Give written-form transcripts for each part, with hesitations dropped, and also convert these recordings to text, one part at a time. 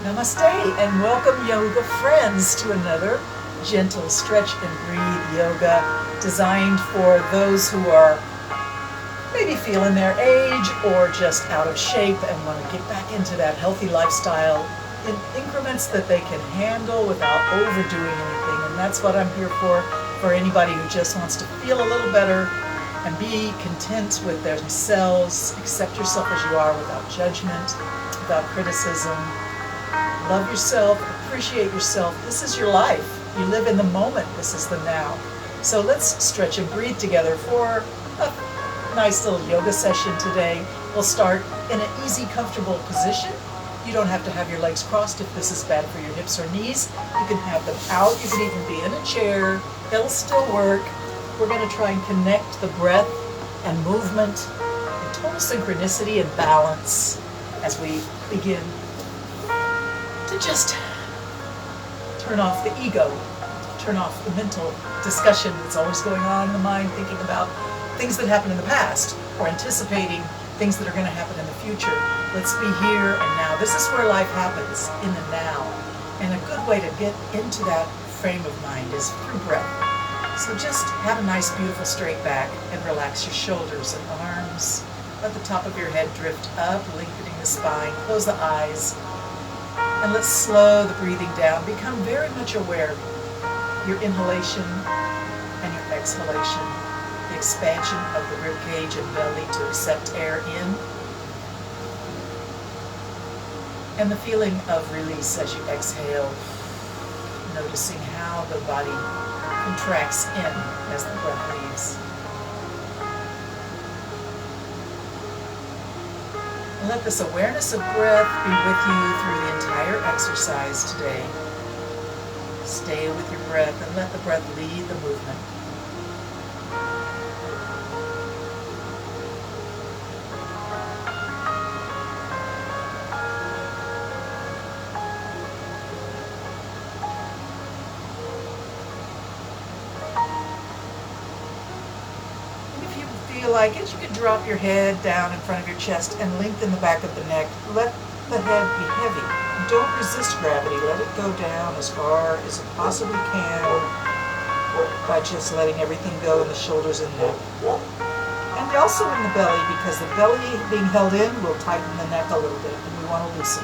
Namaste and welcome yoga friends to another gentle stretch and breathe yoga designed for those who are maybe feeling their age or just out of shape and want to get back into that healthy lifestyle in increments that they can handle without overdoing anything. And that's what I'm here for anybody who just wants to feel a little better and be content with themselves. Accept yourself as you are without judgment, without criticism. Love yourself, appreciate yourself. This is your life. You live in the moment. This is the now. So let's stretch and breathe together for a nice little yoga session today. We'll start in an easy, comfortable position. You don't have to have your legs crossed if this is bad for your hips or knees. You can have them out. You can even be in a chair. It'll still work. We're going to try and connect the breath and movement in total synchronicity and balance as we begin to just turn off the ego, turn off the mental discussion that's always going on in the mind, thinking about things that happened in the past or anticipating things that are going to happen in the future. Let's be here and now. This is where life happens, in the now. And a good way to get into that frame of mind is through breath. So just have a nice, beautiful straight back and relax your shoulders and arms. Let the top of your head drift up, lengthening the spine. Close the eyes. And let's slow the breathing down. Become very much aware of your inhalation and your exhalation. The expansion of the rib cage and belly to accept air in. And the feeling of release as you exhale. Noticing how the body contracts in as the breath leaves. And let this awareness of breath be with you through the entire exercise today. Stay with your breath and let the breath lead the movement. Like it, you can drop your head down in front of your chest and lengthen the back of the neck. Let the head be heavy. Don't resist gravity. Let it go down as far as it possibly can by just letting everything go in the shoulders and neck. And also in the belly, because the belly being held in will tighten the neck a little bit, and we want to loosen.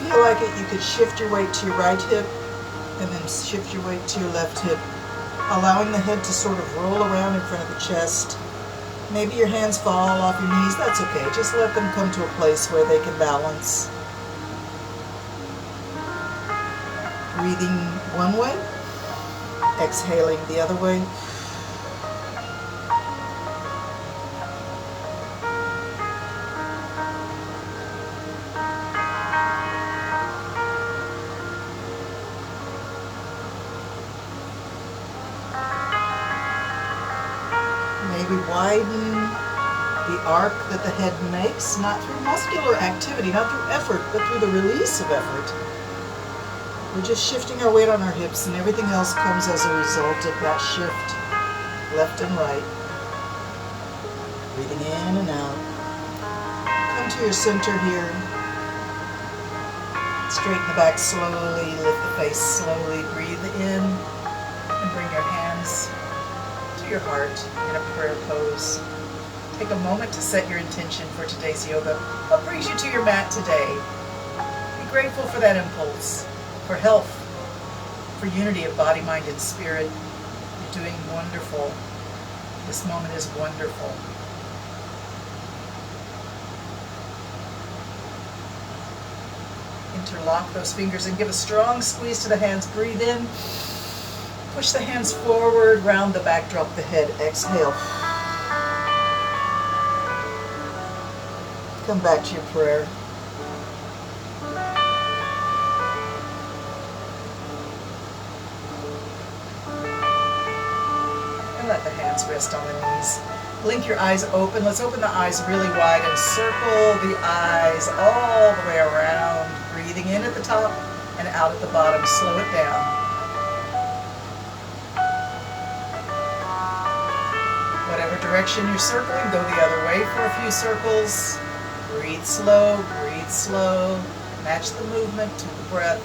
Feel like it, you could shift your weight to your right hip and then shift your weight to your left hip, allowing the head to sort of roll around in front of the chest. Maybe your hands fall off your knees. That's okay. Just let them come to a place where they can balance. Breathing one way, exhaling the other way. Maybe widen the arc that the head makes, not through muscular activity, not through effort, but through the release of effort. We're just shifting our weight on our hips, and everything else comes as a result of that shift, left and right. Breathing in and out. Come to your center here. Straighten the back slowly, lift the face slowly. Breathe in and bring your hands to your heart in a prayer pose. Take a moment to set your intention for today's yoga. What brings you to your mat today? Be grateful for that impulse, for health, for unity of body, mind, and spirit. You're doing wonderful. This moment is wonderful. Interlock those fingers and give a strong squeeze to the hands. Breathe in. Push the hands forward, round the back, drop the head. Exhale. Come back to your prayer. And let the hands rest on the knees. Blink your eyes open. Let's open the eyes really wide and circle the eyes all the way around. Breathing in at the top and out at the bottom. Slow it down. Whatever direction you're circling, go the other way for a few circles. Breathe slow, breathe slow. Match the movement to the breath.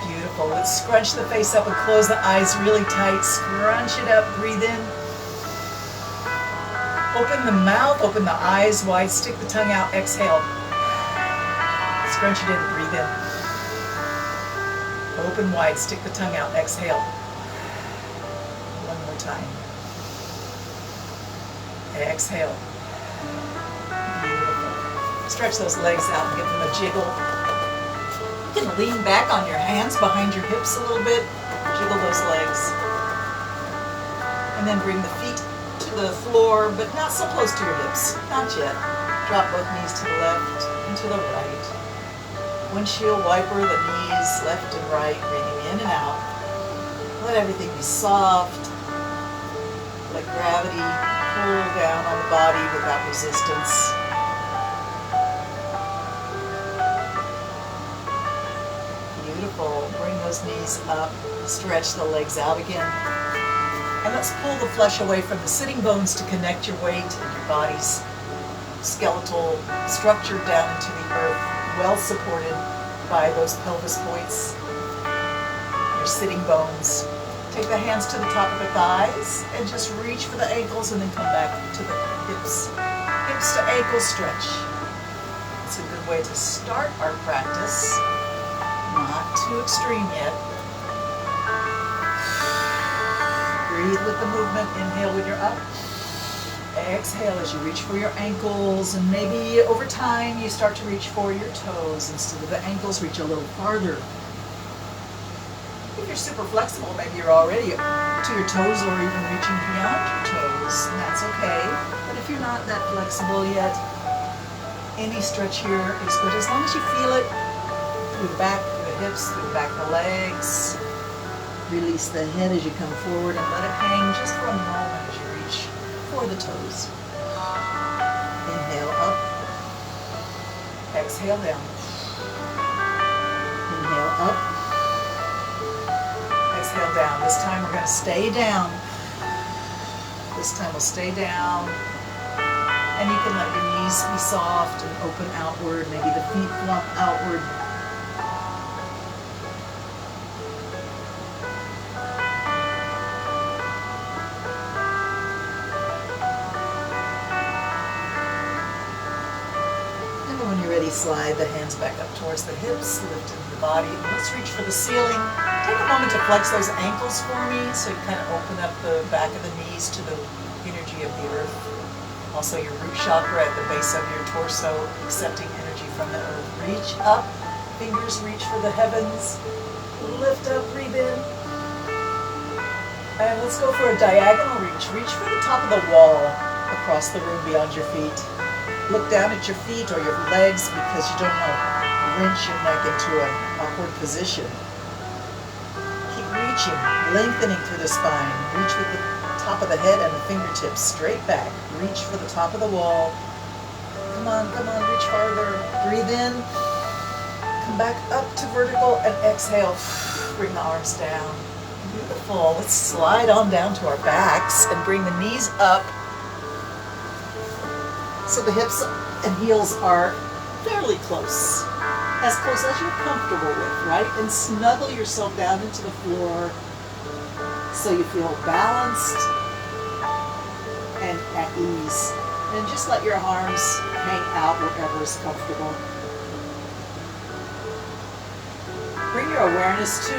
Beautiful. Let's scrunch the face up and close the eyes really tight. Scrunch it up, breathe in. Open the mouth, open the eyes wide, stick the tongue out, exhale. Scrunch it in, breathe in. Open wide, stick the tongue out, exhale. One more time. Exhale. Beautiful. Stretch those legs out and give them a jiggle. You can lean back on your hands behind your hips a little bit. Jiggle those legs. And then bring the feet to the floor, but not so close to your hips. Not yet. Drop both knees to the left and to the right. Windshield wiper the knees left and right, breathing in and out. Let everything be soft. Let gravity pull down on the body without resistance. Beautiful. Bring those knees up. Stretch the legs out again. And let's pull the flesh away from the sitting bones to connect your weight and your body's skeletal structure down into the earth, well supported by those pelvis points, your sitting bones. Take the hands to the top of the thighs and just reach for the ankles and then come back to the hips. Hips to ankle stretch. It's a good way to start our practice. Not too extreme yet. Breathe with the movement. Inhale when you're up. Exhale as you reach for your ankles, and maybe over time you start to reach for your toes instead of the ankles. Reach a little farther. If you're super flexible, maybe you're already to your toes or even reaching beyond your toes, and that's okay. But if you're not that flexible yet, any stretch here is good as long as you feel it through the back, through the hips, through the back of the legs. Release the head as you come forward and let it hang just for a moment as you reach for the toes. Inhale up. Exhale down. Inhale up. Exhale down. This time we're going to stay down. This time we'll stay down. And you can let your knees be soft and open outward. Maybe the feet flop outward. Slide the hands back up towards the hips, lift into the body. Let's reach for the ceiling. Take a moment to flex those ankles for me so you kind of open up the back of the knees to the energy of the earth. Also your root chakra at the base of your torso, accepting energy from the earth. Reach up, fingers reach for the heavens. Lift up, breathe in. And let's go for a diagonal reach. Reach for the top of the wall across the room beyond your feet. Look down at your feet or your legs because you don't want to wrench your neck into an awkward position. Keep reaching, lengthening through the spine. Reach with the top of the head and the fingertips straight back. Reach for the top of the wall. Come on, come on, reach farther. Breathe in. Come back up to vertical and exhale. Bring the arms down. Beautiful. Let's slide on down to our backs and bring the knees up so the hips and heels are fairly close as you're comfortable with, right? And snuggle yourself down into the floor so you feel balanced and at ease. And just let your arms hang out wherever is comfortable. Bring your awareness to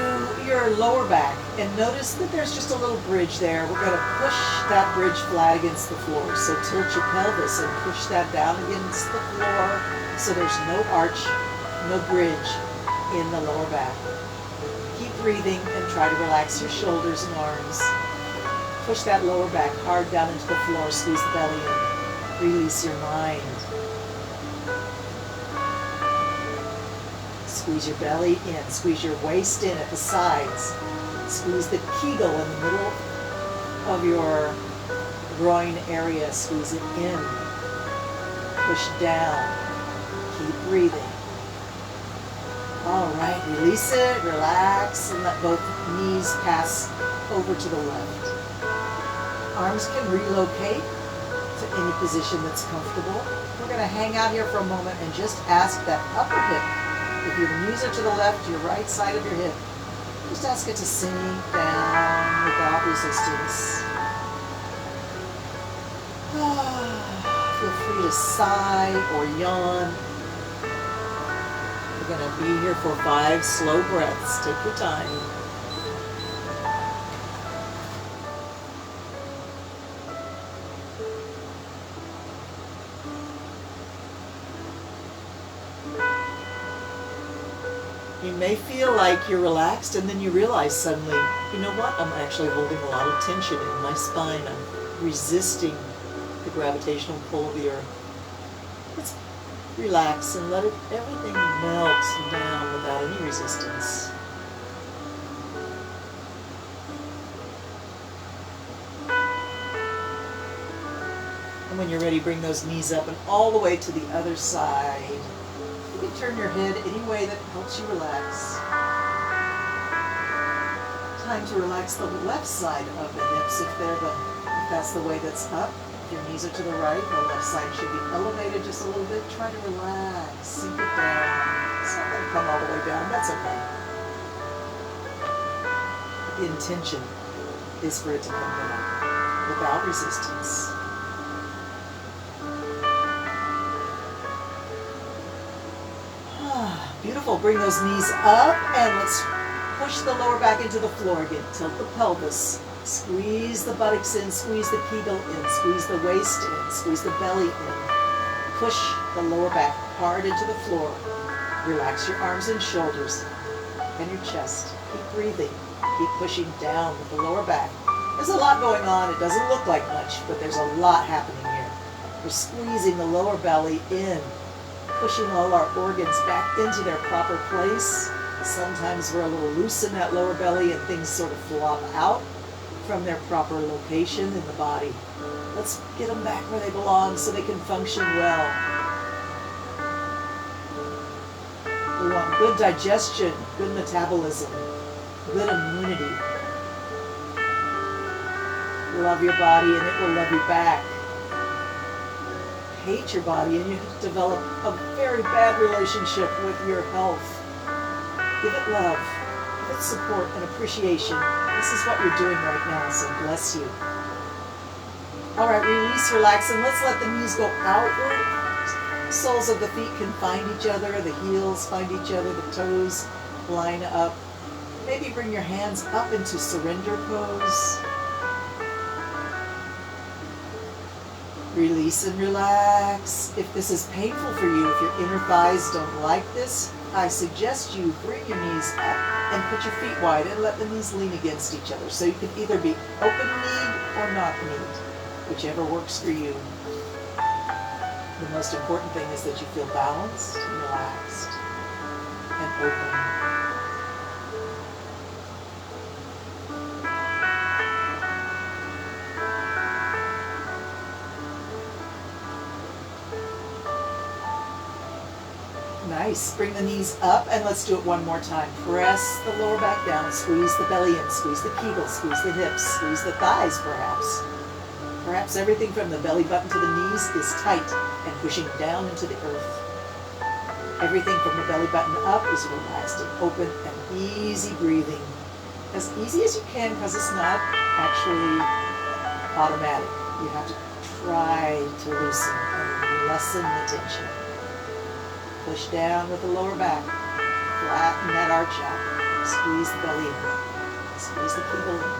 your lower back and notice that there's just a little bridge there. We're going to push that bridge flat against the floor. So tilt your pelvis and push that down against the floor so there's no arch, no bridge in the lower back. Keep breathing and try to relax your shoulders and arms. Push that lower back hard down into the floor. Squeeze the belly in. Release your mind. Squeeze your belly in. Squeeze your waist in at the sides. Squeeze the kegel in the middle of your groin area. Squeeze it in. Push down. Keep breathing. All right, release it, relax, and let both knees pass over to the left. Arms can relocate to any position that's comfortable. We're going to hang out here for a moment and just ask that upper hip, if your knees are to the left, your right side of your hip, just ask it to sink down without resistance. Feel free to sigh or yawn. We're going to be here for 5 slow breaths. Take your time. You may feel like you're relaxed and then you realize suddenly, you know what, I'm actually holding a lot of tension in my spine. I'm resisting the gravitational pull of the earth. Let's relax and let everything melt down without any resistance. And when you're ready, bring those knees up and all the way to the other side. You can turn your head any way that helps you relax. Time to relax the left side of the hips if that's the way that's up. If your knees are to the right, the left side should be elevated just a little bit. Try to relax, sink it down. It's not going to come all the way down, that's okay. The intention is for it to come down without resistance. Beautiful. Bring those knees up and let's push the lower back into the floor again. Tilt the pelvis. Squeeze the buttocks in. Squeeze the kegel in. Squeeze the waist in. Squeeze the belly in. Push the lower back hard into the floor. Relax your arms and shoulders and your chest. Keep breathing. Keep pushing down with the lower back. There's a lot going on. It doesn't look like much, but there's a lot happening here. We're squeezing the lower belly in. Pushing all our organs back into their proper place. Sometimes we're a little loose in that lower belly and things sort of flop out from their proper location in the body. Let's get them back where they belong so they can function well. We want good digestion, good metabolism, good immunity. Love your body and it will love you back. Hate your body and you develop a very bad relationship with your health. Give it love, give it support and appreciation. This is what you're doing right now, so bless you. All right, release, relax, and let's let the knees go outward. Soles of the feet can find each other, the heels find each other, the toes line up. Maybe bring your hands up into surrender pose. Release and relax. If this is painful for you, if your inner thighs don't like this, I suggest you bring your knees up and put your feet wide and let the knees lean against each other. So you can either be open-kneed or not-kneed, whichever works for you. The most important thing is that you feel balanced, relaxed, and open. Nice. Bring the knees up and let's do it one more time. Press the lower back down, squeeze the belly in, squeeze the kegel, squeeze the hips, squeeze the thighs perhaps. Perhaps everything from the belly button to the knees is tight and pushing down into the earth. Everything from the belly button up is relaxed and open and easy breathing. As easy as you can because it's not actually automatic. You have to try to loosen and lessen the tension. Push down with the lower back. Flatten that arch out. Squeeze the belly in. Squeeze the kegel in.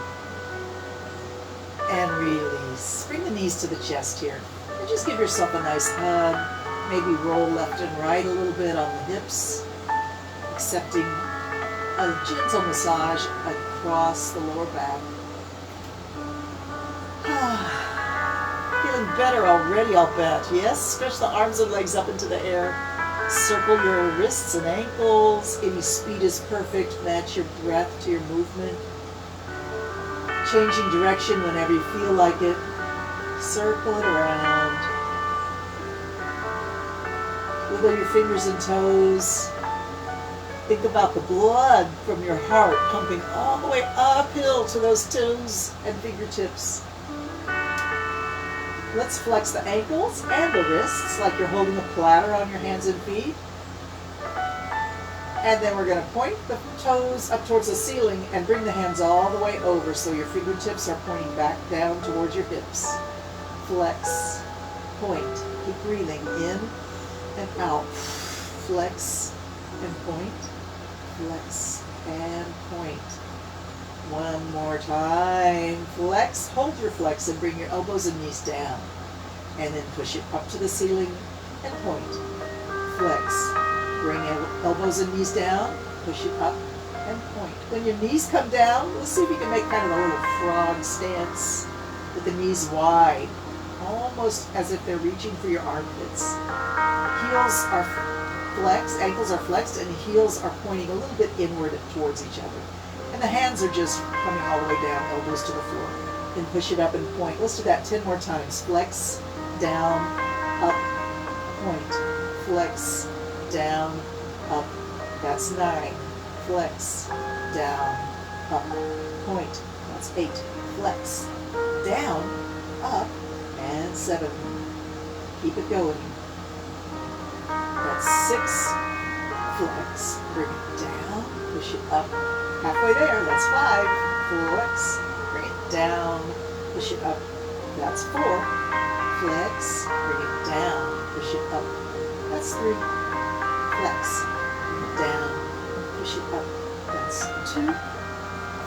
And release. Bring the knees to the chest here. And just give yourself a nice hug. Maybe roll left and right a little bit on the hips. Accepting a gentle massage across the lower back. Feeling better already, I'll bet. Yes? Stretch the arms and legs up into the air. Circle your wrists and ankles. Any speed is perfect. Match your breath to your movement. Changing direction whenever you feel like it. Circle it around. Wiggle your fingers and toes. Think about the blood from your heart pumping all the way uphill to those toes and fingertips. Let's flex the ankles and the wrists like you're holding a platter on your hands and feet. And then we're going to point the toes up towards the ceiling and bring the hands all the way over so your fingertips are pointing back down towards your hips. Flex, point. Keep breathing in and out. Flex and point. Flex and point. One more time. Flex, hold your flex and bring your elbows and knees down. And then push it up to the ceiling and point. Flex. Bring elbows and knees down. Push it up and point. When your knees come down, let's see if you can make kind of a little frog stance with the knees wide. Almost as if they're reaching for your armpits. Heels are flexed, ankles are flexed, and heels are pointing a little bit inward towards each other. And the hands are just coming all the way down, elbows to the floor. Then push it up and point. Let's do that 10 more times. Flex, down, up, point. Flex, down, up. That's 9. Flex, down, up, point. That's 8. Flex, down, up, and 7. Keep it going. That's 6. Flex, bring it down, push it up. Halfway there, that's 5. Flex, bring it down, push it up. That's 4. Flex, bring it down, push it up. That's 3. Flex, bring it down, push it up. That's 2.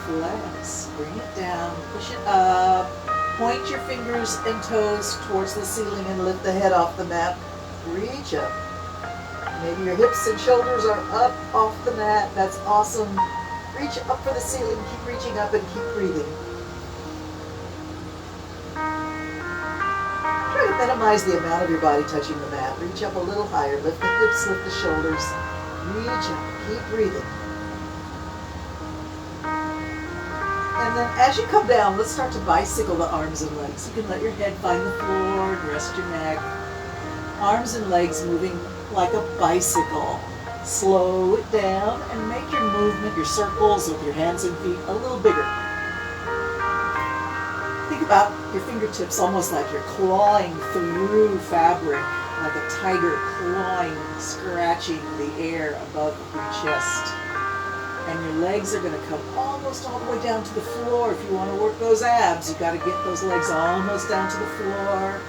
Flex, bring it down, push it up. Point your fingers and toes towards the ceiling and lift the head off the mat. Reach up. Maybe your hips and shoulders are up off the mat. That's awesome. Reach up for the ceiling. Keep reaching up and keep breathing. Try to minimize the amount of your body touching the mat. Reach up a little higher. Lift the hips, lift the shoulders. Reach up. Keep breathing. And then as you come down, let's start to bicycle the arms and legs. You can let your head find the floor and rest your neck. Arms and legs moving like a bicycle. Slow it down and make your movement, your circles with your hands and feet a little bigger. Think about your fingertips almost like you're clawing through fabric, like a tiger clawing, scratching the air above your chest. And your legs are going to come almost all the way down to the floor. If you want to work those abs, you've got to get those legs almost down to the floor.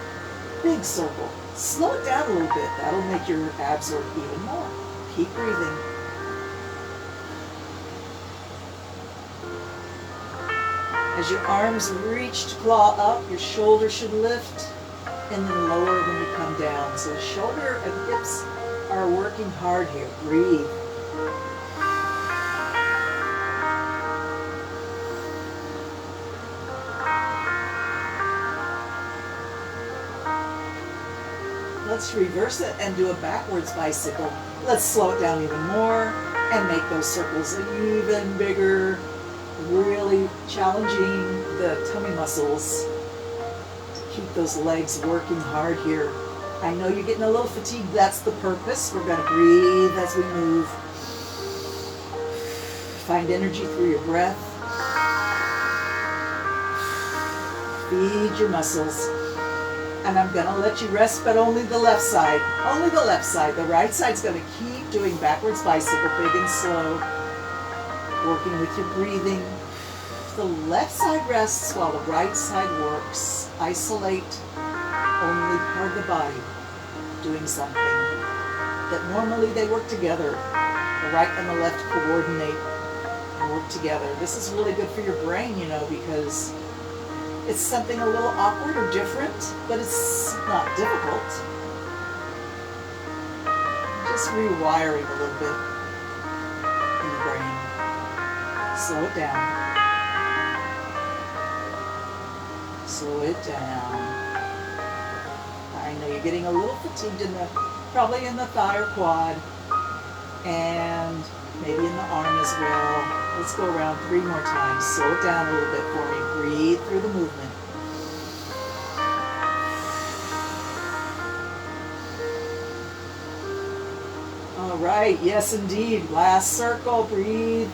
Big circle. Slow it down a little bit. That'll make your abs work even more. Keep breathing. As your arms reach to claw up, your shoulders should lift and then lower when you come down. So the shoulder and hips are working hard here. Breathe. Let's reverse it and do a backwards bicycle. Let's slow it down even more and make those circles even bigger, really challenging the tummy muscles to keep those legs working hard here. I know you're getting a little fatigued. That's the purpose. We're going to breathe as we move. Find energy through your breath. Feed your muscles. And I'm going to let you rest, but only the left side. Only the left side. The right side's going to keep doing backwards bicycle, big and slow. Working with your breathing. The left side rests while the right side works. Isolate only part of the body doing something that normally they work together. The right and the left coordinate and work together. This is really good for your brain, you know, because it's something a little awkward or different, but it's not difficult. Just rewiring a little bit in the brain. Slow it down. Slow it down. I know you're getting a little fatigued probably in the thigh or quad, and maybe in the arm as well. Let's go around 3 more times. Slow it down a little bit for me. Breathe through the movement. All right, yes indeed. Last circle, breathe.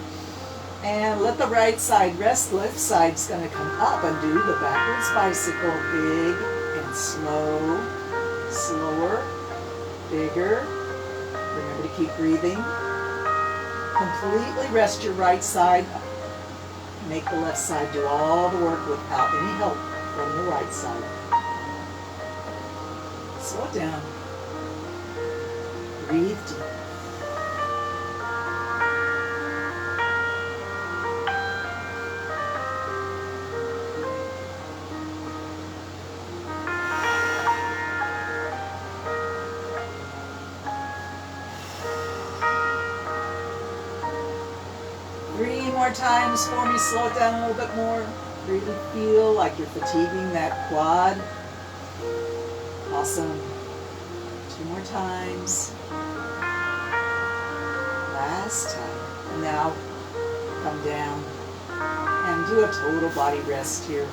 And let the right side rest. Left side's going to come up and do the backwards bicycle. Big and slow. Slower. Bigger. Remember to keep breathing. Completely rest your right side. Make the left side do all the work without any help from the right side. Slow it down. Breathe deep. Times for me. Slow it down a little bit more. Really feel like you're fatiguing that quad. Awesome. 2 more times. Last time. And now come down and do a total body rest here.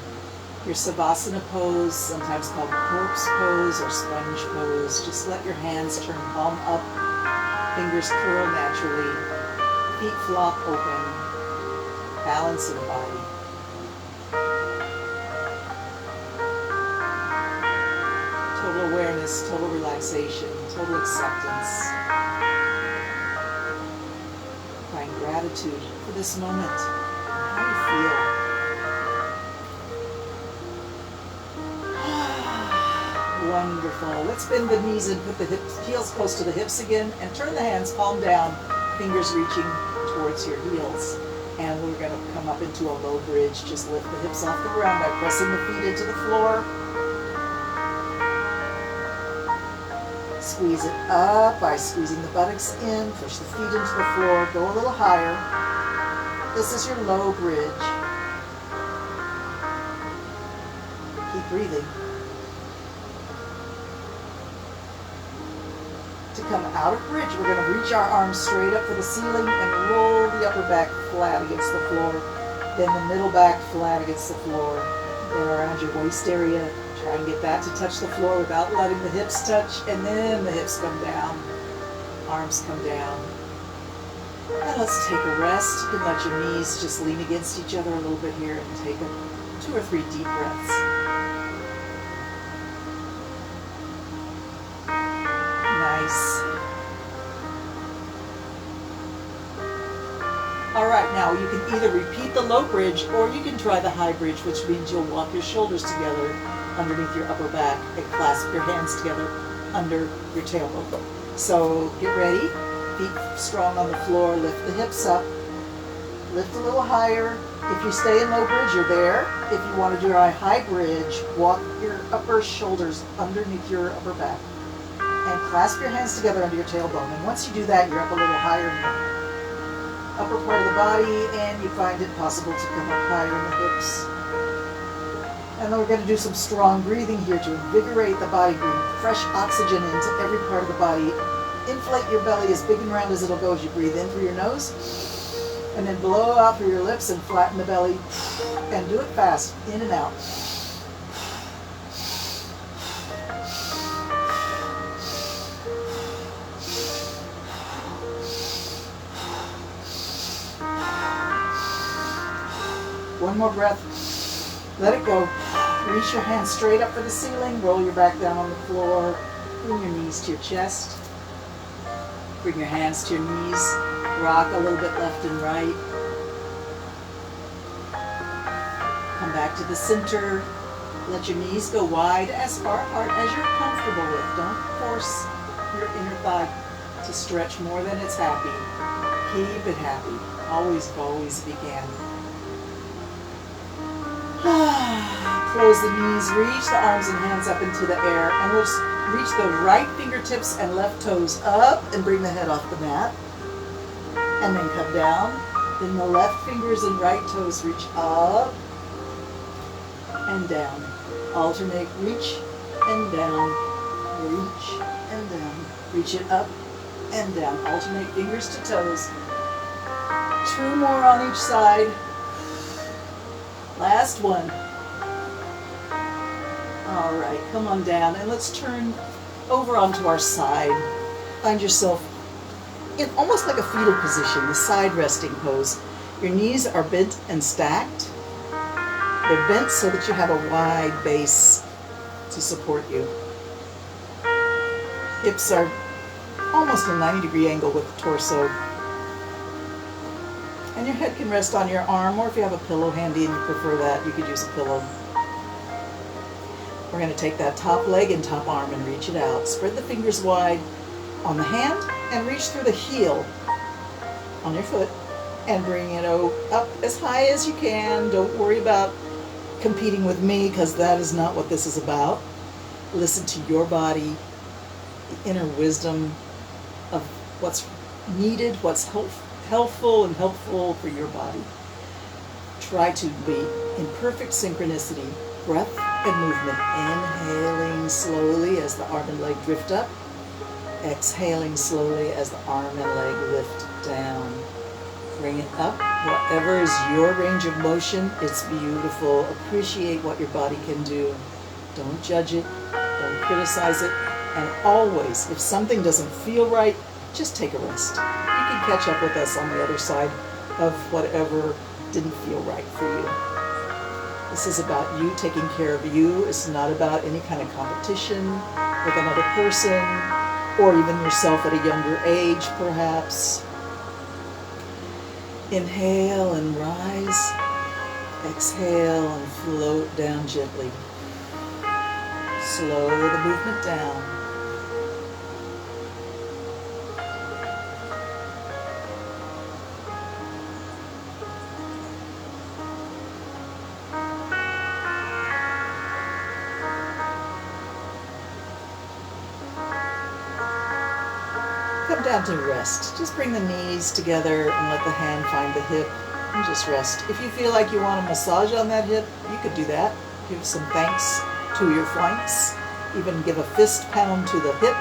Your Savasana pose, sometimes called corpse pose or sponge pose. Just let your hands turn palm up. Fingers curl naturally. Feet flop open. Balance in the body. Total awareness, total relaxation, total acceptance. Find gratitude for this moment. How do you feel? Wonderful. Let's bend the knees and put the heels close to the hips again, and turn the hands palm down, fingers reaching towards your heels. And we're going to come up into a low bridge. Just lift the hips off the ground by pressing the feet into the floor. Squeeze it up by squeezing the buttocks in. Push the feet into the floor. Go a little higher. This is your low bridge. Keep breathing. To come out of bridge, we're going to reach our arms straight up for the ceiling and roll the upper back flat against the floor. Then the middle back flat against the floor. Then around your waist area, try and get that to touch the floor without letting the hips touch. And then the hips come down, arms come down. And let's take a rest. You can let your knees just lean against each other a little bit here and take 2 or 3 deep breaths. All right, now you can either repeat the low bridge or you can try the high bridge, which means you'll walk your shoulders together underneath your upper back and clasp your hands together under your tailbone. So get ready, feet strong on the floor, lift the hips up, lift a little higher. If you stay in low bridge, you're there. If you want to do a high bridge, walk your upper shoulders underneath your upper back and clasp your hands together under your tailbone. And once you do that, you're up a little higher in the upper part of the body, and you find it possible to come up higher in the hips. And then we're going to do some strong breathing here to invigorate the body. Bring fresh oxygen into every part of the body. Inflate your belly as big and round as it'll go as you breathe in through your nose. And then blow out through your lips and flatten the belly. And do it fast, in and out. One more breath. Let it go. Reach your hands straight up for the ceiling. Roll your back down on the floor. Bring your knees to your chest. Bring your hands to your knees. Rock a little bit left and right. Come back to the center. Let your knees go wide as far apart as you're comfortable with. Don't force your inner thigh to stretch more than it's happy. Keep it happy. Always, always begin. Close the knees, reach the arms and hands up into the air, and let's reach the right fingertips and left toes up and bring the head off the mat. And then come down. Then the left fingers and right toes reach up and down. Alternate, reach and down, reach and down. Reach it up and down. Alternate fingers to toes. 2 more on each side. Last one. All right, come on down and let's turn over onto our side. Find yourself in almost like a fetal position, the side resting pose. Your knees are bent and stacked. They're bent so that you have a wide base to support you. Hips are almost a 90-degree angle with the torso. And your head can rest on your arm, or if you have a pillow handy and you prefer that, you could use a pillow. We're going to take that top leg and top arm and reach it out. Spread the fingers wide on the hand and reach through the heel on your foot and bring it up as high as you can. Don't worry about competing with me, because that is not what this is about. Listen to your body, the inner wisdom of what's needed, what's helpful and helpful for your body. Try to be in perfect synchronicity, breath and movement. Inhaling slowly as the arm and leg drift up. Exhaling slowly as the arm and leg lift down. Bring it up. Whatever is your range of motion, it's beautiful. Appreciate what your body can do. Don't judge it. Don't criticize it. And always, if something doesn't feel right, just take a rest. You can catch up with us on the other side of whatever didn't feel right for you. This is about you taking care of you. It's not about any kind of competition with another person or even yourself at a younger age, perhaps. Inhale and rise. Exhale and float down gently. Slow the movement down. Come down to rest. Just bring the knees together and let the hand find the hip and just rest. If you feel like you want a massage on that hip, you could do that. Give some thanks to your flanks. Even give a fist pound to the hip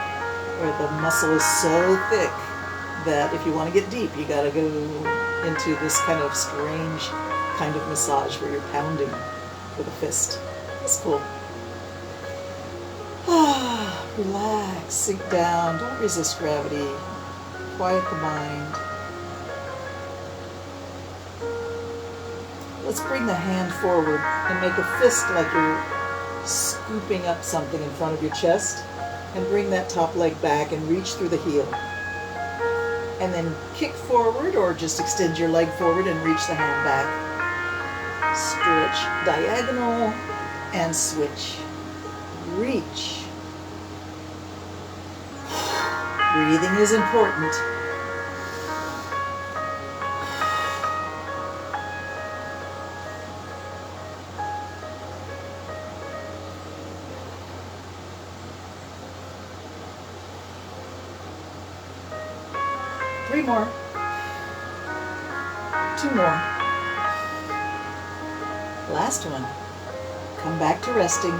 where the muscle is so thick that if you want to get deep, you got to go into this kind of strange kind of massage where you're pounding with a fist. That's cool. Relax, sink down, don't resist gravity, quiet the mind. Let's bring the hand forward and make a fist like you're scooping up something in front of your chest, and bring that top leg back and reach through the heel. And then kick forward or just extend your leg forward and reach the hand back. Stretch diagonal and switch. Reach. Breathing is important. Three more. 2 more. Last one. Come back to resting.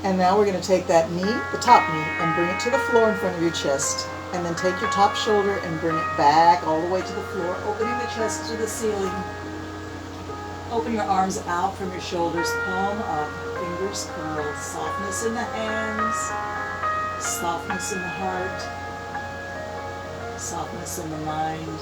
And now we're going to take that knee, the top knee, and bring it to the floor in front of your chest. And then take your top shoulder and bring it back all the way to the floor, opening the chest to the ceiling. Open your arms out from your shoulders, palm up, fingers curled, softness in the hands, softness in the heart, softness in the mind.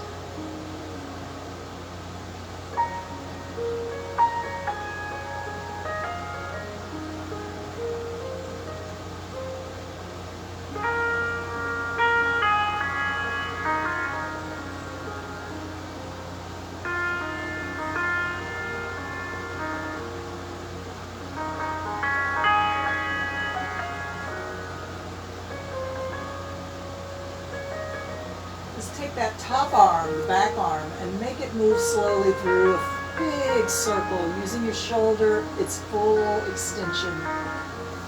Just take that top arm, the back arm, and make it move slowly through a big circle using your shoulder, its full extension.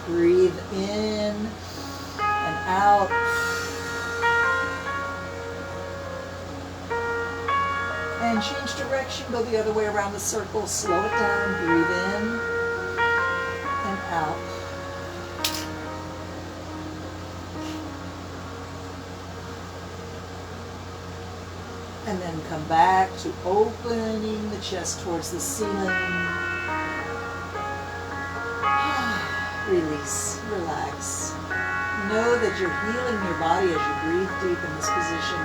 Breathe in and out. And change direction, go the other way around the circle, slow it down, breathe in and out. And then come back to opening the chest towards the ceiling. Release, relax. Know that you're healing your body as you breathe deep in this position,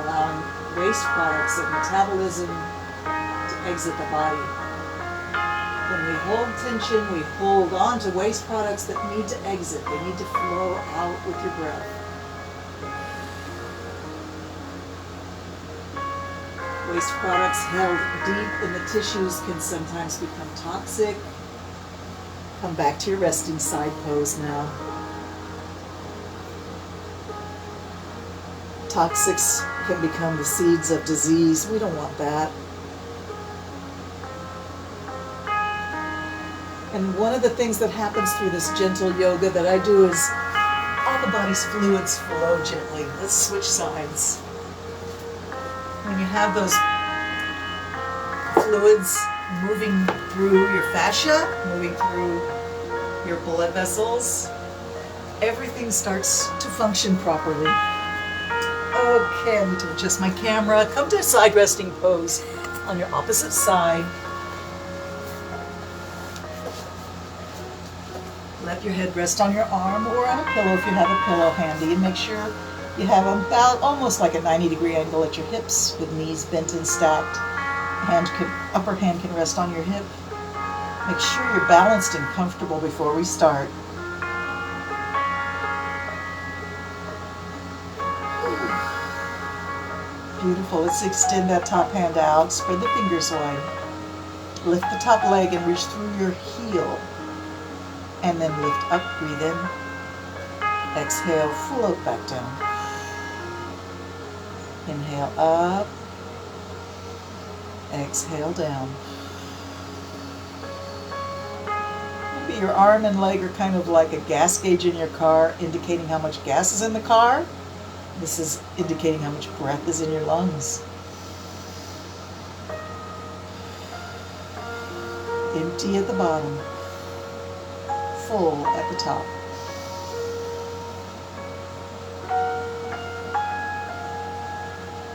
allowing waste products of metabolism to exit the body. When we hold tension, we hold on to waste products that need to exit. They need to flow out with your breath. Waste products held deep in the tissues can sometimes become toxic. Come back to your resting side pose now. Toxics can become the seeds of disease. We don't want that. And one of the things that happens through this gentle yoga that I do is all the body's fluids flow gently. Let's switch sides. When you have those fluids moving through your fascia, moving through your blood vessels, everything starts to function properly. Okay, I need to adjust my camera. Come to a side resting pose on your opposite side. Let your head rest on your arm or on a pillow if you have a pillow handy, and make sure you have about almost like a 90-degree angle at your hips with knees bent and stacked. Upper hand can rest on your hip. Make sure you're balanced and comfortable before we start. Beautiful. Let's extend that top hand out. Spread the fingers wide. Lift the top leg and reach through your heel. And then lift up, breathe in. Exhale, float back down. Inhale up. Exhale down. Maybe your arm and leg are kind of like a gas gauge in your car, indicating how much gas is in the car. This is indicating how much breath is in your lungs. Empty at the bottom. Full at the top.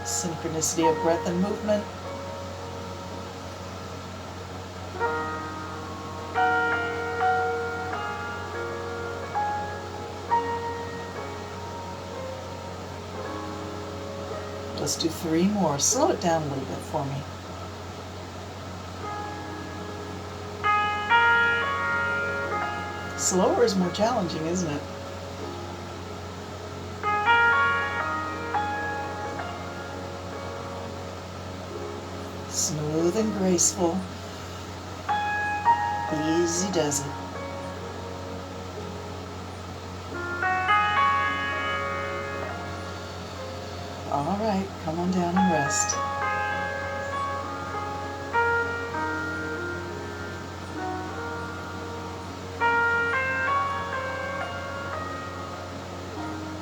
Synchronicity of breath and movement. Let's do 3 more. Slow it down a little bit for me. Slower is more challenging, isn't it? Smooth and graceful. Easy does it. All right, come on down and rest.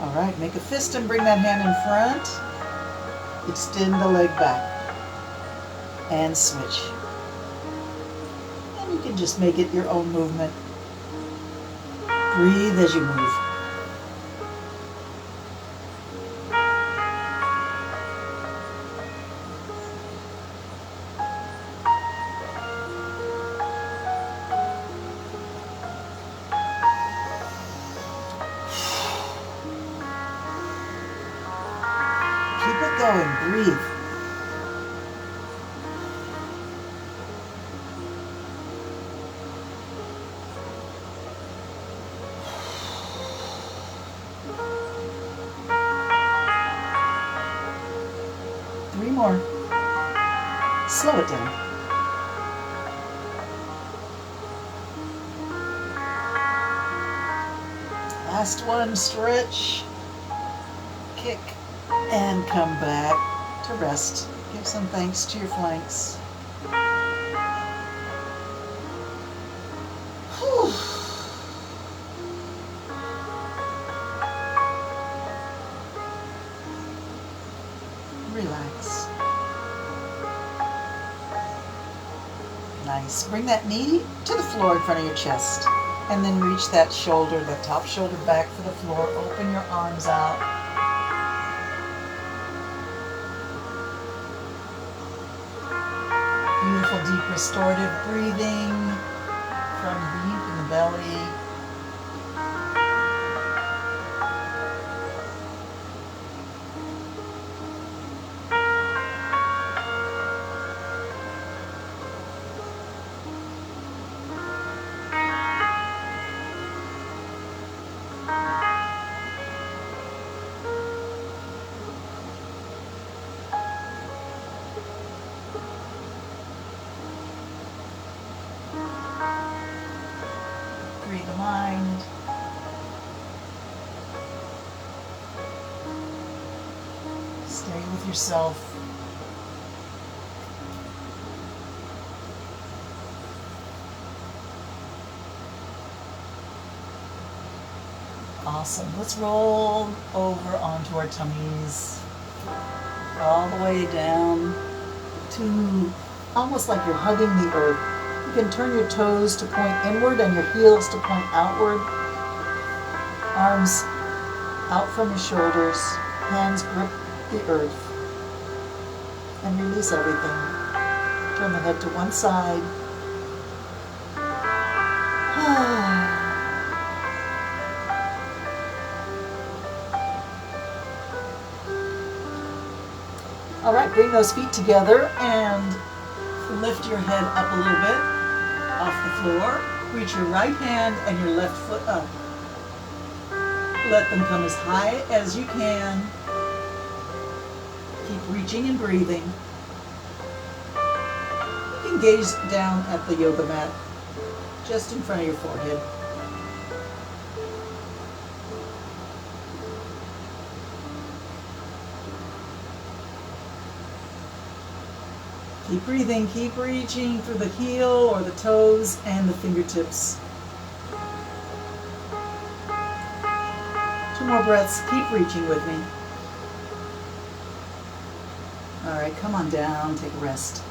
All right, make a fist and bring that hand in front. Extend the leg back. And switch. And you can just make it your own movement. Breathe as you move. Keep it going. Breathe. 3 more. Slow it down. Last one, stretch, kick, and come back to rest. Give some thanks to your flanks. Whew. Relax. Nice. Bring that knee to the floor in front of your chest. And then reach that shoulder, the top shoulder back for the floor. Open your arms out. Beautiful, deep, restorative breathing from deep in the belly. Free the mind. Stay with yourself. Awesome. Let's roll over onto our tummies. All the way down to almost like you're hugging the earth. You can turn your toes to point inward and your heels to point outward. Arms out from your shoulders. Hands grip the earth. And release everything. Turn the head to one side. All right, bring those feet together and lift your head up a little bit off the floor. Reach your right hand and your left foot up. Let them come as high as you can. Keep reaching and breathing. You can gaze down at the yoga mat just in front of your forehead. Keep breathing, keep reaching through the heel or the toes and the fingertips. 2 more breaths, keep reaching with me. All right, come on down, take a rest.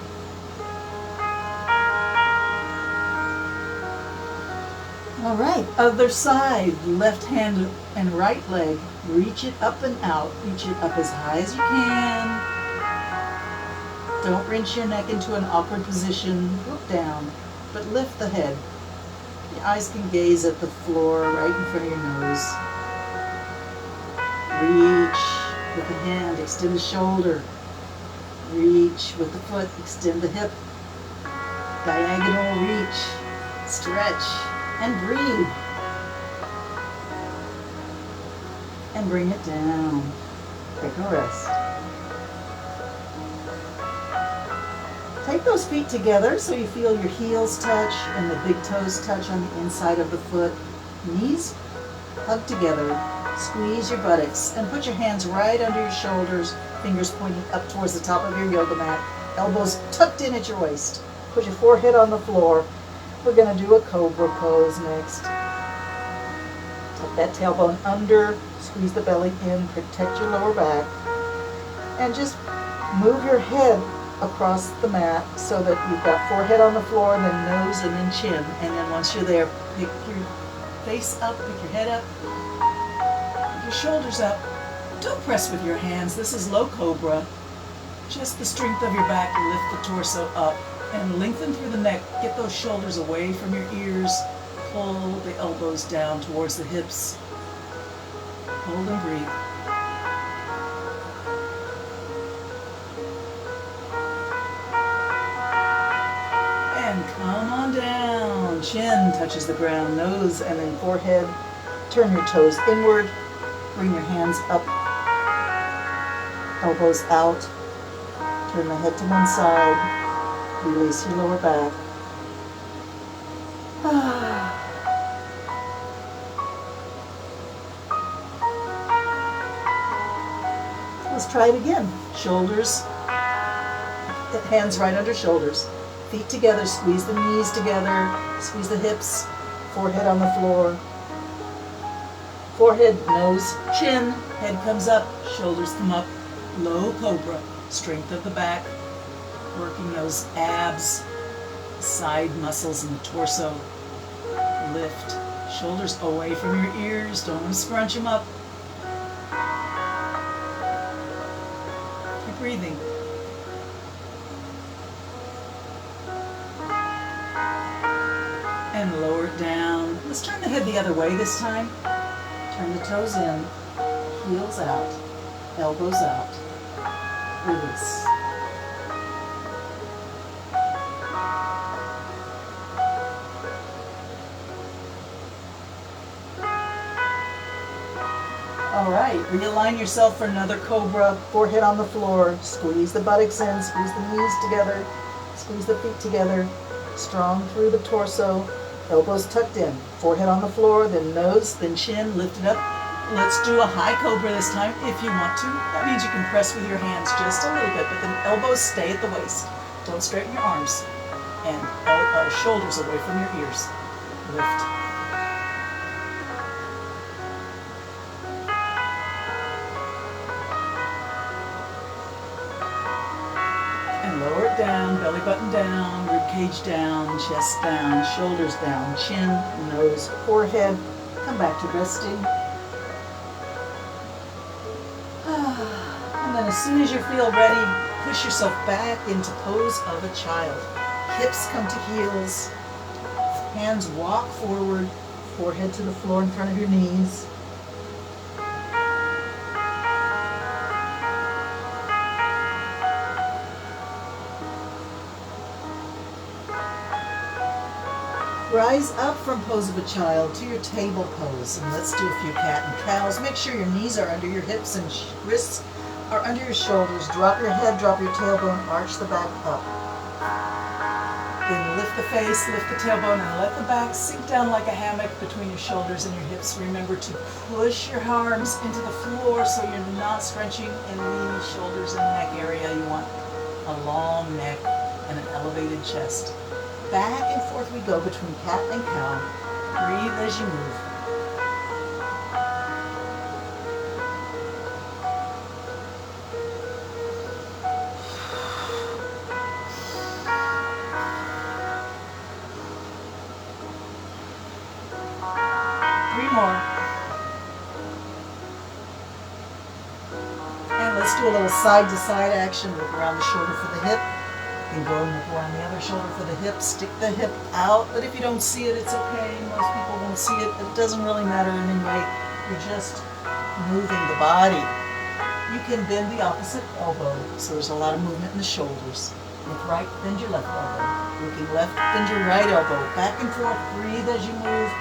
All right, other side, left hand and right leg. Reach it up and out, reach it up as high as you can. Don't wrench your neck into an awkward position. Look down, but lift the head. Your eyes can gaze at the floor right in front of your nose. Reach with the hand, extend the shoulder. Reach with the foot, extend the hip. Diagonal reach, stretch, and breathe. And bring it down. Take a rest. Take those feet together so you feel your heels touch and the big toes touch on the inside of the foot. Knees hug together. Squeeze your buttocks and put your hands right under your shoulders, fingers pointing up towards the top of your yoga mat, elbows tucked in at your waist. Put your forehead on the floor. We're going to do a cobra pose next. Tuck that tailbone under, squeeze the belly in, protect your lower back, and just move your head across the mat so that you've got forehead on the floor and then nose and then chin. And then once you're there, pick your face up, pick your head up, pick your shoulders up. Don't press with your hands. This is low cobra. Just the strength of your back and lift the torso up and lengthen through the neck. Get those shoulders away from your ears. Pull the elbows down towards the hips. Hold and breathe. And come on down. Chin touches the ground, nose and then forehead. Turn your toes inward. Bring your hands up, elbows out. Turn the head to one side. Release your lower back. Let's try it again. Shoulders, hands right under shoulders. Feet together, squeeze the knees together, squeeze the hips, forehead on the floor. Forehead, nose, chin, head comes up, shoulders come up, low cobra, strength of the back, working those abs, side muscles in the torso. Lift, shoulders away from your ears, don't want to scrunch them up. Keep breathing. And lower it down. Let's turn the head the other way this time. Turn the toes in, heels out, elbows out. Release. All right, realign yourself for another cobra. Forehead on the floor. Squeeze the buttocks in, squeeze the knees together, squeeze the feet together. Strong through the torso. Elbows tucked in. Forehead on the floor, then nose, then chin, lift it up. Let's do a high cobra this time if you want to. That means you can press with your hands just a little bit, but then elbows stay at the waist. Don't straighten your arms. And shoulders away from your ears. Lift. And lower it down, belly button down, rib cage down, chest down, shoulders down, chin, nose, forehead. Come back to resting. And then as soon as you feel ready, push yourself back into pose of a child. Hips come to heels. Hands walk forward, forehead to the floor in front of your knees. Rise up from pose of a child to your table pose, and let's do a few cat and cows. Make sure your knees are under your hips and wrists are under your shoulders. Drop your head, drop your tailbone, arch the back up. Then lift the face, lift the tailbone, and let the back sink down like a hammock between your shoulders and your hips. Remember to push your arms into the floor so you're not scrunching in the shoulders and neck area. You want a long neck and an elevated chest. Back and forth we go between cat and cow. Breathe as you move. Three more. And let's do a little side-to-side action. Look around the shoulder for the hip. And go and look around the other shoulder for the hip. Stick the hip out, but if you don't see it, it's okay. Most people won't see it. It doesn't really matter anyway. You're just moving the body. You can bend the opposite elbow, so there's a lot of movement in the shoulders. Look right, bend your left elbow. Looking left, bend your right elbow. Back and forth, breathe as you move.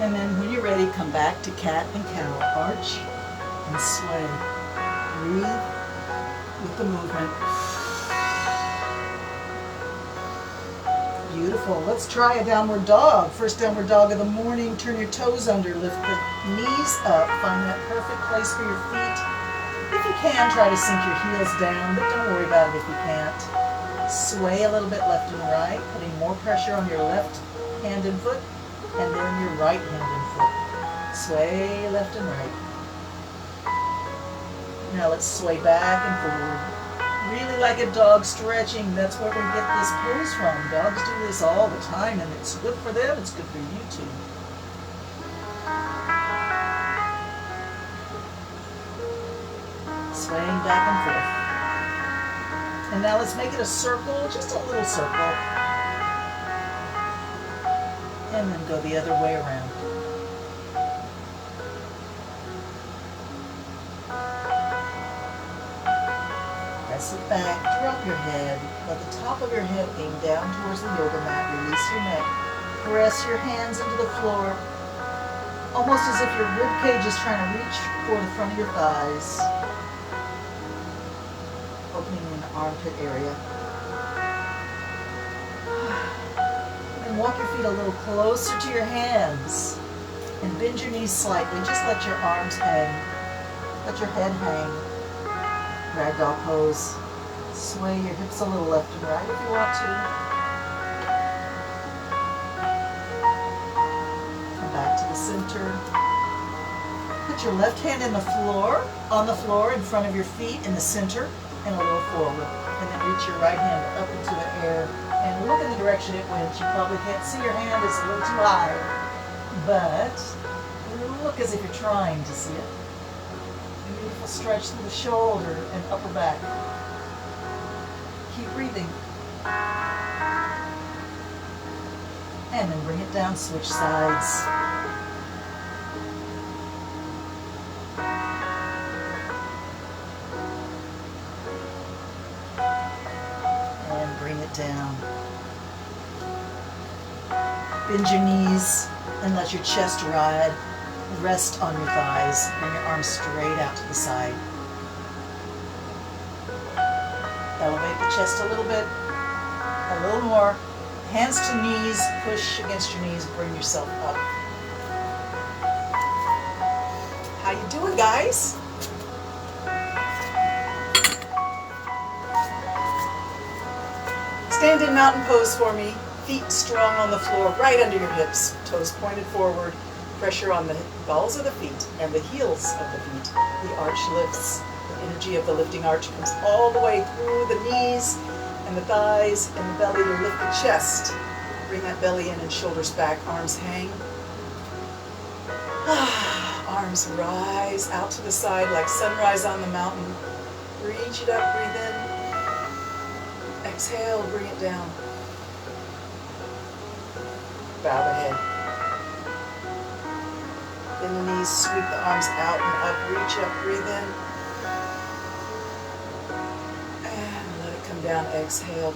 And then when you're ready, come back to cat and cow. Arch and sway. Breathe with the movement. Beautiful. Let's try a downward dog. First downward dog of the morning. Turn your toes under. Lift the knees up. Find that perfect place for your feet. If you can, try to sink your heels down, but don't worry about it if you can't. Sway a little bit left and right, putting more pressure on your left hand and foot, and then your right hand and foot. Sway left and right. Now let's sway back and forward. Really like a dog stretching. That's where we get this pose from. Dogs do this all the time, and it's good for them. It's good for you too. Swaying back and forth. And now let's make it a circle, just a little circle. And then go the other way around. Press it back, drop your head, let the top of your head aim down towards the yoga mat, release your neck, press your hands into the floor, almost as if your rib cage is trying to reach for the front of your thighs, opening in the armpit area. And walk your feet a little closer to your hands and bend your knees slightly. Just let your arms hang. Let your head hang. Ragdoll pose. Sway your hips a little left and right if you want to. Come back to the center. Put your left hand on the floor in front of your feet in the center and a little forward. And then reach your right hand up into the air and look in the direction it went. You probably can't see your hand, it's a little too high. But look as if you're trying to see it. Beautiful stretch through the shoulder and upper back. Keep breathing. And then bring it down, switch sides. And bring it down. Bend your knees and let your chest rest on your thighs. Bring your arms straight out to the side. Elevate the chest a little bit, a little more. Hands to knees, push against your knees, bring yourself up. How you doing, guys? Stand in mountain pose for me. Feet strong on the floor, right under your hips. Toes pointed forward. Pressure on the balls of the feet and the heels of the feet. The arch lifts. The energy of the lifting arch comes all the way through the knees and the thighs and the belly to lift the chest. Bring that belly in and shoulders back. Arms hang. Arms rise out to the side like sunrise on the mountain. Reach it up, breathe in. Exhale, bring it down. Bow the head. Bend the knees, sweep the arms out and up, reach up, breathe in. And let it come down, exhale.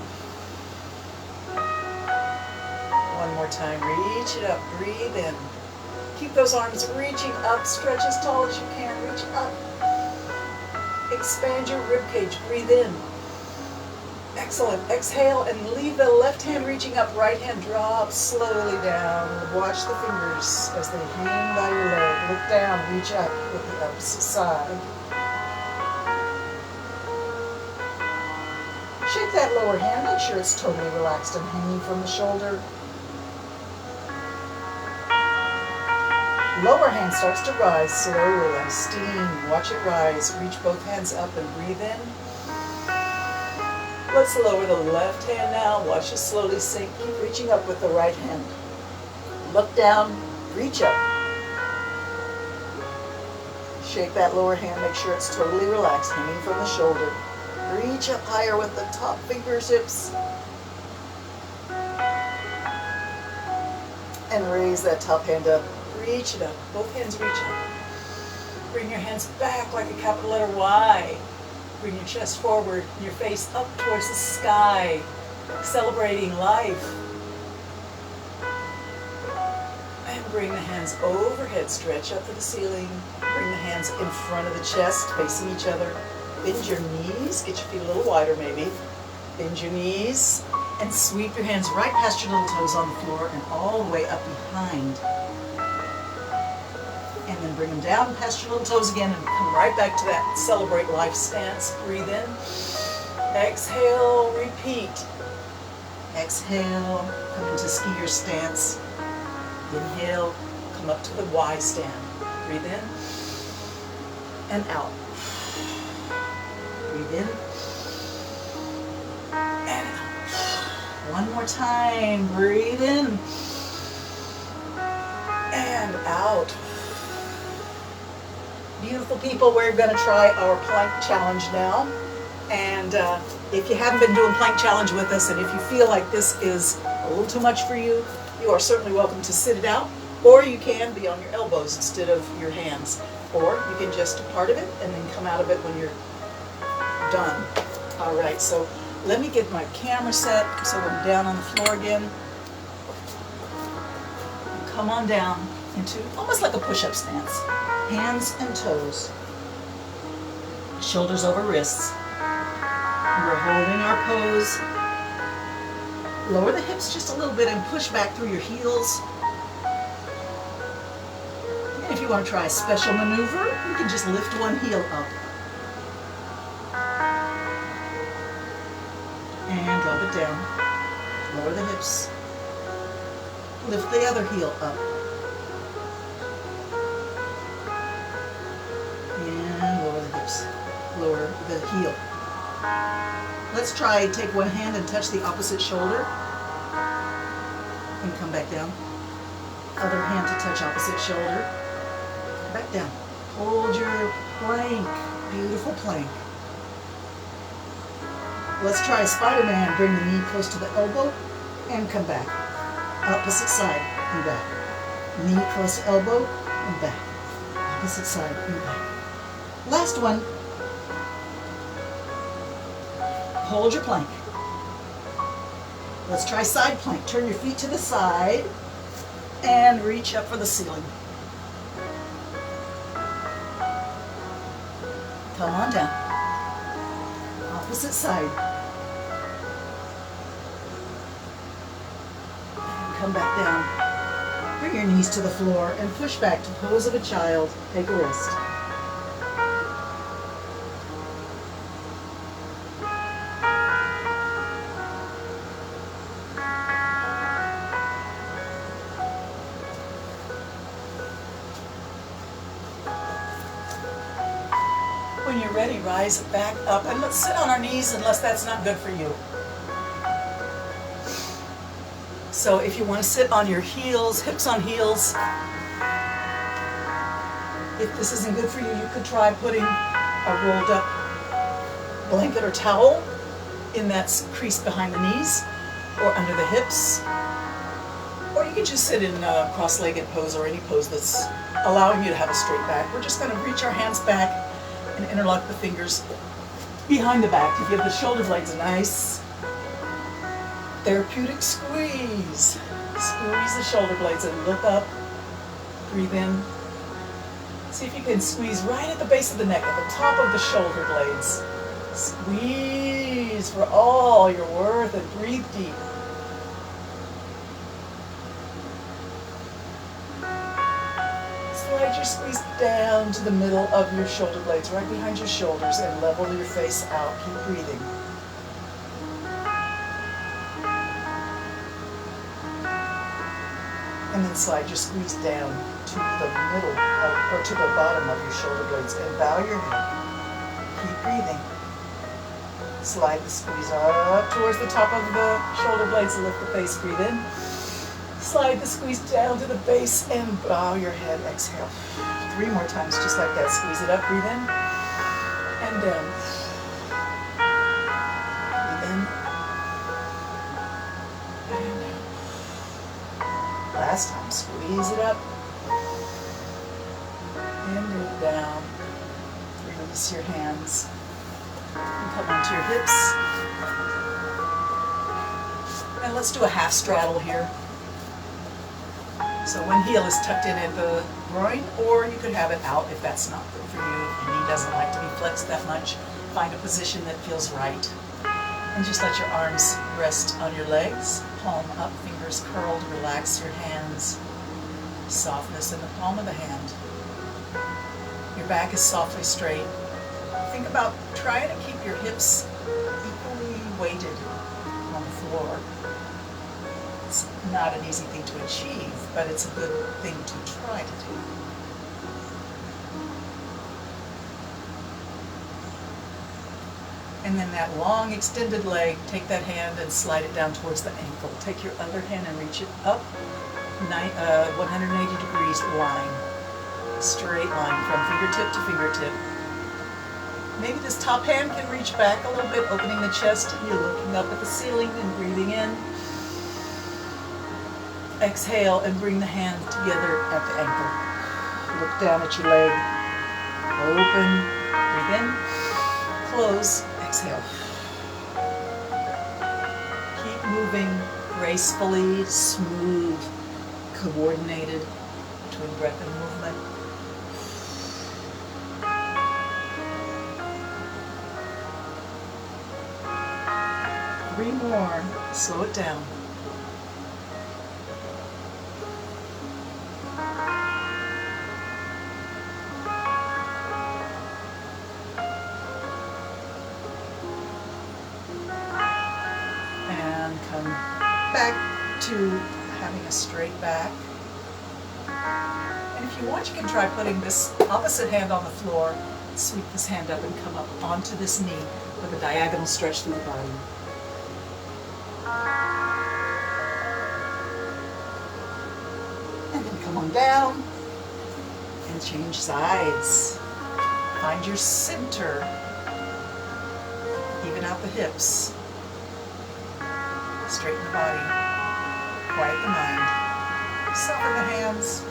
One more time, reach it up, breathe in. Keep those arms reaching up, stretch as tall as you can, reach up. Expand your rib cage, breathe in. Excellent, exhale and leave the left hand reaching up, right hand drop slowly down. Watch the fingers as they hang by your leg. Look down, reach up with the ups side. Shake that lower hand, make sure it's totally relaxed and hanging from the shoulder. Lower hand starts to rise slowly and steam. Watch it rise. Reach both hands up and breathe in. Let's lower the left hand now. Watch it slowly sink. Keep reaching up with the right hand. Look down, reach up. Shake that lower hand, make sure it's totally relaxed, hanging from the shoulder. Reach up higher with the top fingertips. And raise that top hand up. Reach it up. Both hands reach up. Bring your hands back like a capital letter Y. Bring your chest forward, your face up towards the sky, celebrating life. And bring the hands overhead, stretch up to the ceiling. Bring the hands in front of the chest, facing each other. Bend your knees, get your feet a little wider maybe. Bend your knees and sweep your hands right past your little toes on the floor and all the way up behind. And then bring them down past your little toes again and come right back to that celebrate life stance. Breathe in. Exhale, repeat. Exhale, come into skier stance. Inhale, come up to the Y stand. Breathe in and out. Breathe in and out. One more time. Breathe in and out. Beautiful people, we're going to try our plank challenge now. And if you haven't been doing plank challenge with us, and if you feel like this is a little too much for you, you are certainly welcome to sit it out, or you can be on your elbows instead of your hands, or you can just do part of it and then come out of it when you're done. All right, so let me get my camera set so I'm down on the floor again. come on down into almost like a push-up stance. Hands and toes. Shoulders over wrists. We're holding our pose. Lower the hips just a little bit and push back through your heels. And if you want to try a special maneuver, you can just lift one heel up. And drop it down. Lower the hips. Lift the other heel up. And lower the hips. Lower the heel. Let's try, take one hand and touch the opposite shoulder. And come back down. Other hand to touch opposite shoulder. Back down. Hold your plank. Beautiful plank. Let's try Spider-Man. Bring the knee close to the elbow and come back. Opposite side and back. Knee close to elbow and back. Opposite side and back. Last one. Hold your plank. Let's try side plank. Turn your feet to the side and reach up for the ceiling. Come on down. Opposite side. And come back down. Bring your knees to the floor and push back to pose of a child. Take a rest. When you're ready, rise back up and let's sit on our knees unless that's not good for you. So if you want to sit on your heels, hips on heels, if this isn't good for you, you could try putting a rolled up blanket or towel in that crease behind the knees or under the hips. Or you could just sit in a cross-legged pose or any pose that's allowing you to have a straight back. We're just going to reach our hands back and interlock the fingers behind the back to give the shoulder blades a nice therapeutic squeeze. Squeeze the shoulder blades and look up. Breathe in. See if you can squeeze right at the base of the neck, at the top of the shoulder blades. Squeeze for all your worth and breathe deep. Slide your squeeze down to the middle of your shoulder blades, right behind your shoulders, and level your face out. Keep breathing. And then slide your squeeze down to the middle or to the bottom of your shoulder blades and bow your head. Keep breathing. Slide the squeeze up towards the top of the shoulder blades and lift the face. Breathe in. Slide the squeeze down to the base and bow your head. Exhale. 3 more times just like that. Squeeze it up. Breathe in and down. Breathe in and down. Last time. Squeeze it up and move down. Release your hands and come onto your hips. And let's do a half straddle here. So one heel is tucked in at the groin, or you could have it out if that's not good for you. Your knee doesn't like to be flexed that much. Find a position that feels right. And just let your arms rest on your legs. Palm up, fingers curled. Relax your hands. Softness in the palm of the hand. Your back is softly straight. Think about trying to keep your hips equally weighted on the floor. It's not an easy thing to achieve, but it's a good thing to try to do. And then that long extended leg, take that hand and slide it down towards the ankle. Take your other hand and reach it up, 180 degrees line. Straight line from fingertip to fingertip. Maybe this top hand can reach back a little bit, opening the chest. You're looking up at the ceiling and breathing in. Exhale and bring the hand together at the ankle. Look down at your leg. Open. Breathe in. Close. Exhale. Keep moving gracefully, smooth, coordinated between breath and movement. Three more. Slow it down. And come back to having a straight back. And if you want, you can try putting this opposite hand on the floor, sweep this hand up and come up onto this knee with a diagonal stretch through the body. And then come on down and change sides. Find your center. Even out the hips. Straighten the body. Quiet the mind. Soften the hands.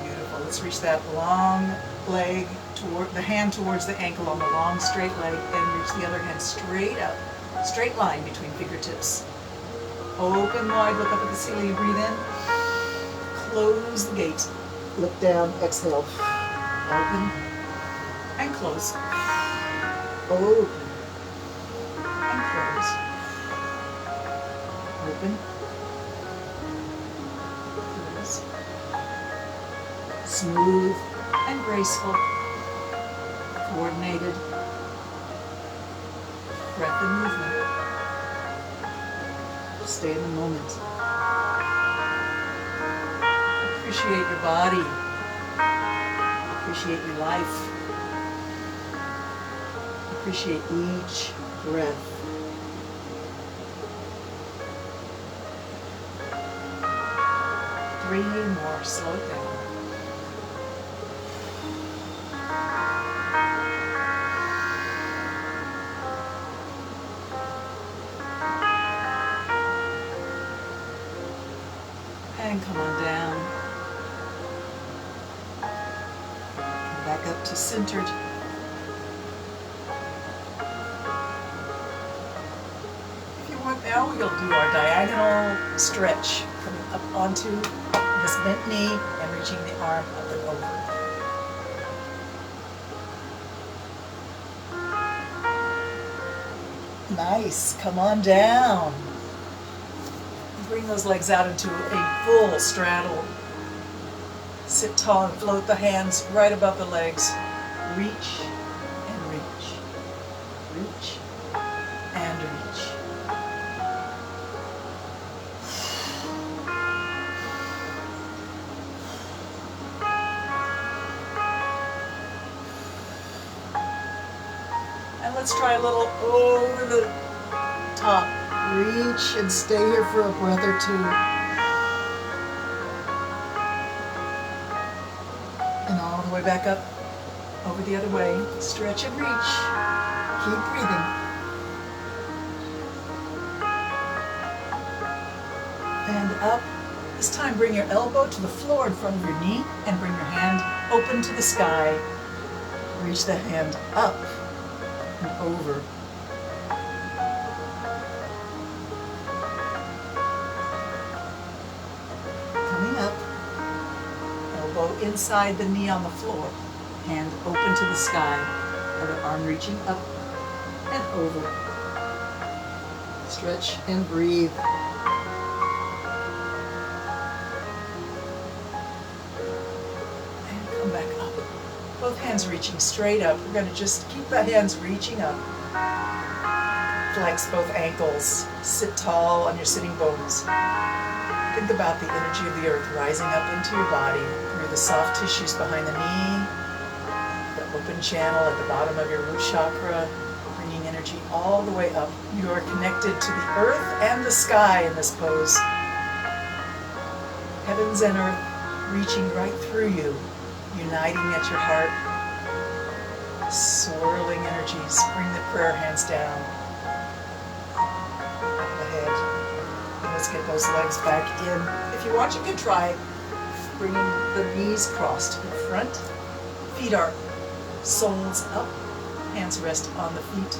Beautiful. Let's reach that long leg toward the hand towards the ankle on the long straight leg, and reach the other hand straight up. Straight line between fingertips. Open wide, look up at the ceiling, breathe in. Close the gate. Look down, exhale. Open and close. Open and close. Open. Close. Smooth and graceful. Coordinated. Breath and movement. Stay in the moment. Appreciate your body. Appreciate your life. Appreciate each breath. Three more. Slow it down. And come on down. Come back up to centered. If you want now, we'll do our diagonal stretch. Coming up onto this bent knee and reaching the arm up and over. Nice. Come on down. Bring those legs out into a full straddle. Sit tall and float the hands right above the legs. Reach and reach. Reach and reach. And let's try a little over the top. Reach and stay here for a breath or two. And all the way back up, over the other way. Stretch and reach. Keep breathing. And up. This time bring your elbow to the floor in front of your knee and bring your hand open to the sky. Reach the hand up and over. Inside the knee on the floor, hand open to the sky, other arm reaching up and over. Stretch and breathe. And come back up. Both hands reaching straight up. We're going to just keep the hands reaching up. Flex both ankles. Sit tall on your sitting bones. Think about the energy of the earth rising up into your body through the soft tissues behind the knee, the open channel at the bottom of your root chakra, bringing energy all the way up. You are connected to the earth and the sky in this pose. Heavens and earth reaching right through you, uniting at your heart. Swirling energies. Bring the prayer hands down. Let's get those legs back in. If you want, you can try bringing the knees crossed in front. Feet are soles up. Hands rest on the feet.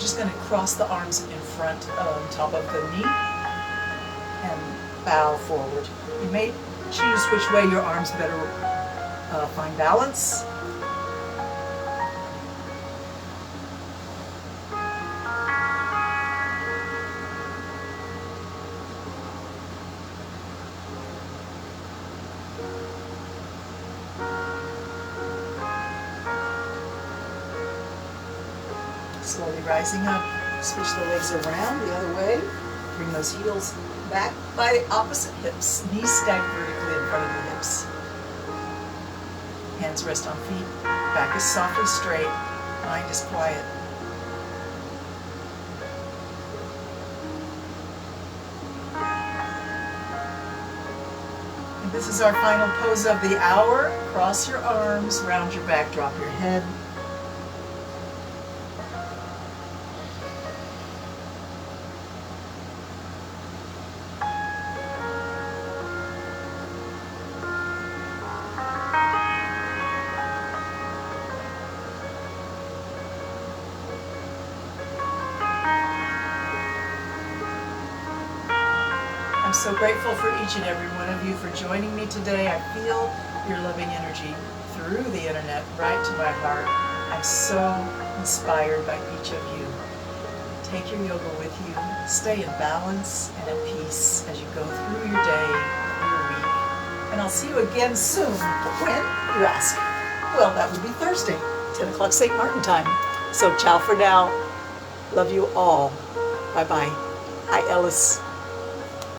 just going to cross the arms in front on top of the knee and bow forward. You may choose which way your arms better find balance. Slowly rising up, switch the legs around the other way. Bring those heels back by opposite hips. Knees stack vertically in front of the hips. Hands rest on feet. Back is softly straight. Mind is quiet. And this is our final pose of the hour. Cross your arms, round your back, drop your head. I'm so grateful for each and every one of you for joining me today. I feel your loving energy through the internet right to my heart. I'm so inspired by each of you. Take your yoga with you. Stay in balance and at peace as you go through your day, your week. And I'll see you again soon. When? You ask. Well, that would be Thursday, 10 o'clock St. Martin time. So ciao for now. Love you all. Bye-bye. Hi, Ellis.